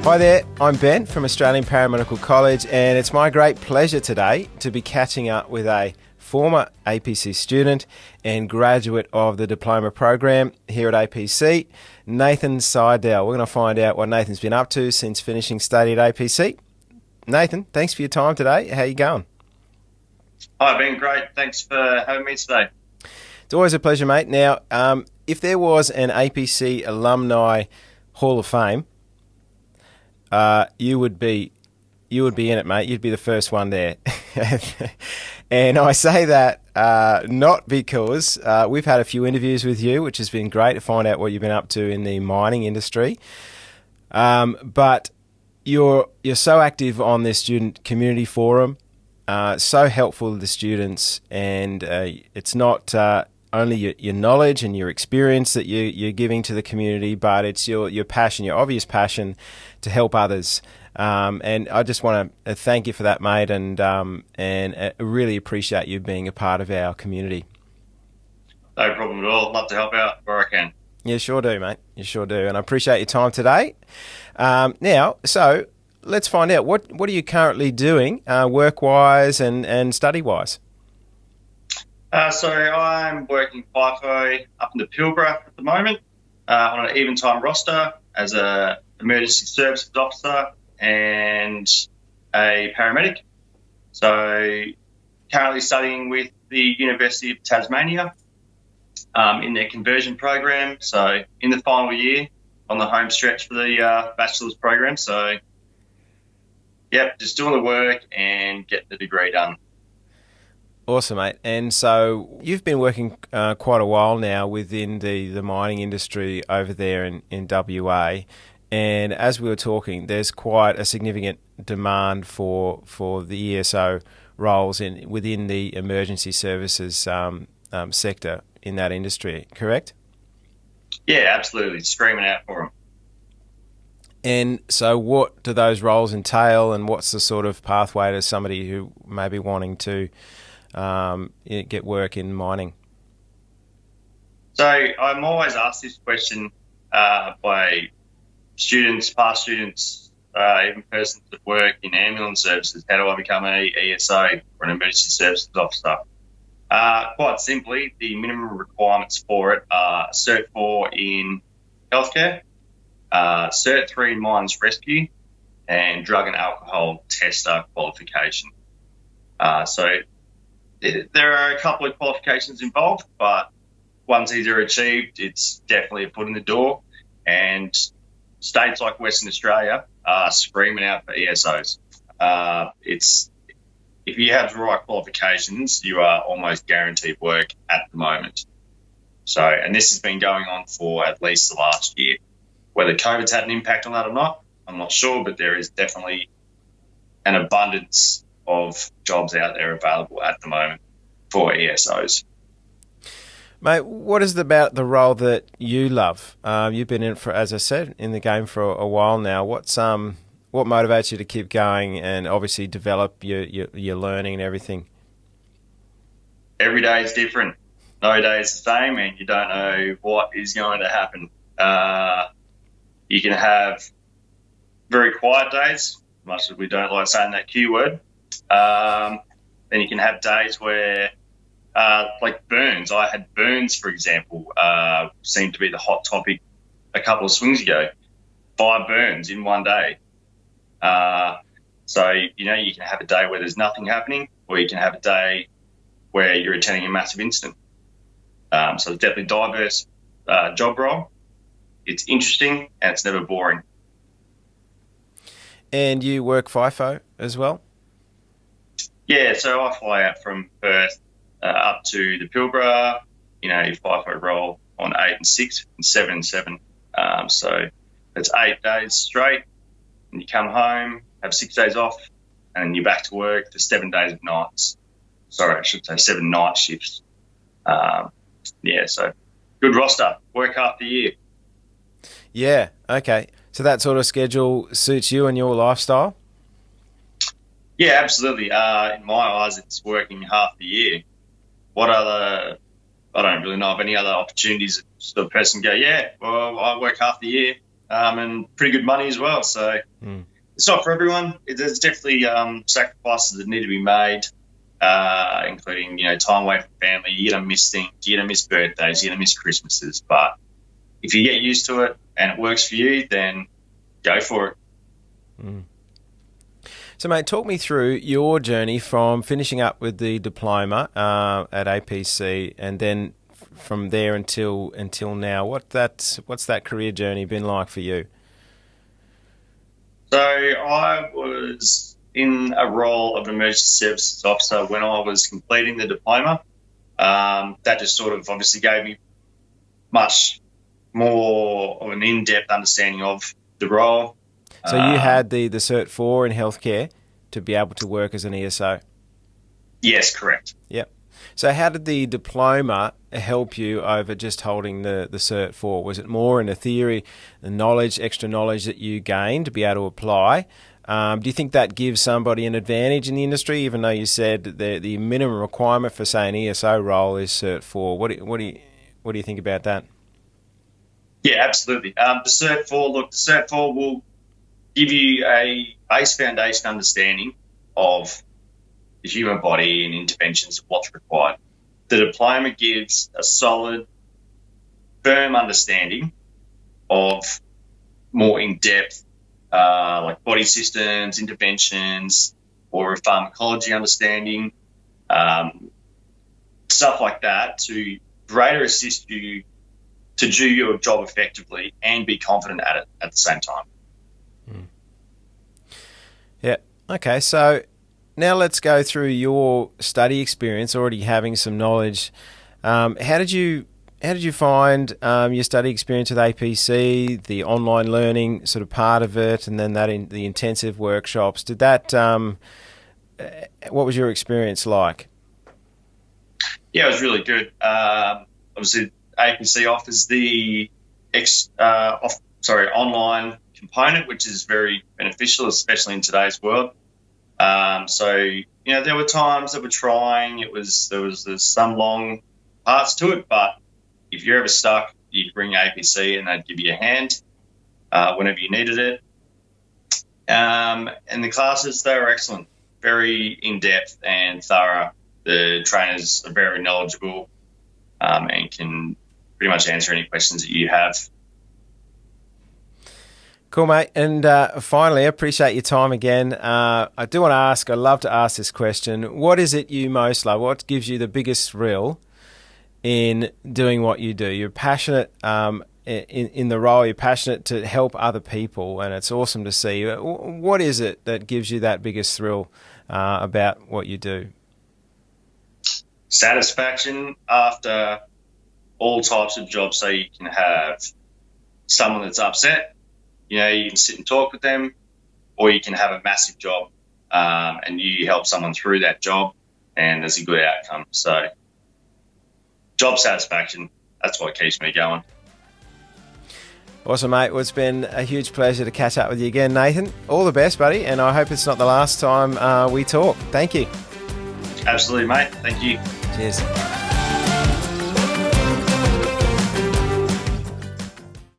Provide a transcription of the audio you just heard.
Hi there, I'm Ben from Australian Paramedical College, and it's my great pleasure today to be catching up with a former APC student and graduate of the diploma program here at APC, Nathan Seidel. We're going to find out what Nathan's been up to since finishing study at APC. Nathan, thanks for your time today. How you going? Hi, Ben. Great. Thanks for having me today. It's always a pleasure, mate. Now, if there was an APC Alumni Hall of Fame, you would be in it, mate. You'd be the first one there. And I say that not because we've had a few interviews with you, which has been great to find out what you've been up to in the mining industry. But you're so active on this student community forum, so helpful to the students, and it's not only your knowledge and your experience that you're giving to the community, but it's your passion, your obvious passion to help others. And I just want to thank you for that, mate, and really appreciate you being a part of our community. No problem at all. Love to help out where I can. You sure do, mate. You sure do. And I appreciate your time today. Now, so let's find out, what are you currently doing work-wise and study-wise? So I'm working FIFO up in the Pilbara at the moment on an even time roster as a emergency services officer and a paramedic. So currently studying with the University of Tasmania in their conversion program. So in the final year on the home stretch for the bachelor's program. So, yep, just doing the work and getting the degree done. Awesome, mate. And so you've been working quite a while now within the mining industry over there in WA. And as we were talking, there's quite a significant demand for the ESO roles within the emergency services sector in that industry, correct? Yeah, absolutely. Screaming out for them. And so what do those roles entail, and what's the sort of pathway to somebody who may be wanting to get work in mining? So I'm always asked this question by students, past students, even persons that work in ambulance services. How do I become an ESO or an emergency services officer? Quite simply, the minimum requirements for it are Cert 4 in healthcare, Cert 3 in mines rescue, and drug and alcohol tester qualification. So there are a couple of qualifications involved, but once these are achieved, it's definitely a foot in the door. And states like Western Australia are screaming out for ESOs. If you have the right qualifications, you are almost guaranteed work at the moment. So, and this has been going on for at least the last year. Whether COVID's had an impact on that or not, I'm not sure, but there is definitely an abundance of jobs out there available at the moment for ESOs. Mate, what is it about the role that you love? You've been in for, as I said, in the game for a while now. What motivates you to keep going and obviously develop your learning and everything? Every day is different. No day is the same, and you don't know what is going to happen. You can have very quiet days, much as we don't like saying that Q word. Then you can have days where, like burns. I had burns, for example, seemed to be the hot topic a couple of swings ago. 5 burns in one day. So, you can have a day where there's nothing happening, or you can have a day where you're attending a massive incident. So it's definitely diverse job role. It's interesting and it's never boring. And you work FIFO as well? Yeah, so I fly out from Perth up to the Pilbara, FIFO role on 8 and 6 and 7 and 7. So it's 8 days straight, and you come home, have 6 days off, and you're back to work for 7 days of nights. Sorry, I should say 7 night shifts. So good roster, work half the year. Yeah, okay. So that sort of schedule suits you and your lifestyle? Yeah, absolutely. In my eyes, it's working half the year. I don't really know of any other opportunities that the person go, yeah, well, I work half the year. and pretty good money as well. So it's not for everyone. There's definitely sacrifices that need to be made, including, time away from family. You're going to miss things. You're going to miss birthdays. You're going to miss Christmases. But if you get used to it and it works for you, then go for it. So, mate, talk me through your journey from finishing up with the diploma at APC, and then from there until now. What's that career journey been like for you? So I was in a role of emergency services officer when I was completing the diploma. That just sort of obviously gave me much more of an in-depth understanding of the role. So you had the Cert 4 in healthcare to be able to work as an ESO? Yes, correct. Yep. So how did the diploma help you over just holding the Cert 4? Was it more in the theory, the knowledge, extra knowledge that you gained to be able to apply? Do you think that gives somebody an advantage in the industry, even though you said the minimum requirement for, say, an ESO role is Cert 4? What do you think about that? Yeah, absolutely. The Cert 4 will give you a base foundation understanding of the human body and interventions of what's required. The diploma gives a solid, firm understanding of more in-depth, like body systems, interventions, or a pharmacology understanding, stuff like that, to greater assist you to do your job effectively and be confident at it at the same time. Yeah. Okay. So now let's go through your study experience. Already having some knowledge, how did you find your study experience with APC, the online learning sort of part of it, and then the intensive workshops? Did that? What was your experience like? Yeah, it was really good. Obviously, APC offers the online component, which is very beneficial, especially in today's world. So there were times that were trying. There was some long parts to it, but if you're ever stuck, you could bring APC and they'd give you a hand whenever you needed it. And the classes, they were excellent, very in depth and thorough. The trainers are very knowledgeable and can pretty much answer any questions that you have. Cool, mate. And finally, I appreciate your time again. I love to ask this question. What is it you most love? What gives you the biggest thrill in doing what you do? You're passionate in the role. You're passionate to help other people, and it's awesome to see. What is it that gives you that biggest thrill about what you do? Satisfaction after all types of jobs. So you can have someone that's upset, you can sit and talk with them, or you can have a massive job and you help someone through that job and there's a good outcome. So job satisfaction, that's what keeps me going. Awesome, mate. Well, it's been a huge pleasure to catch up with you again, Nathan. All the best, buddy, and I hope it's not the last time we talk. Thank you. Absolutely, mate. Thank you. Cheers.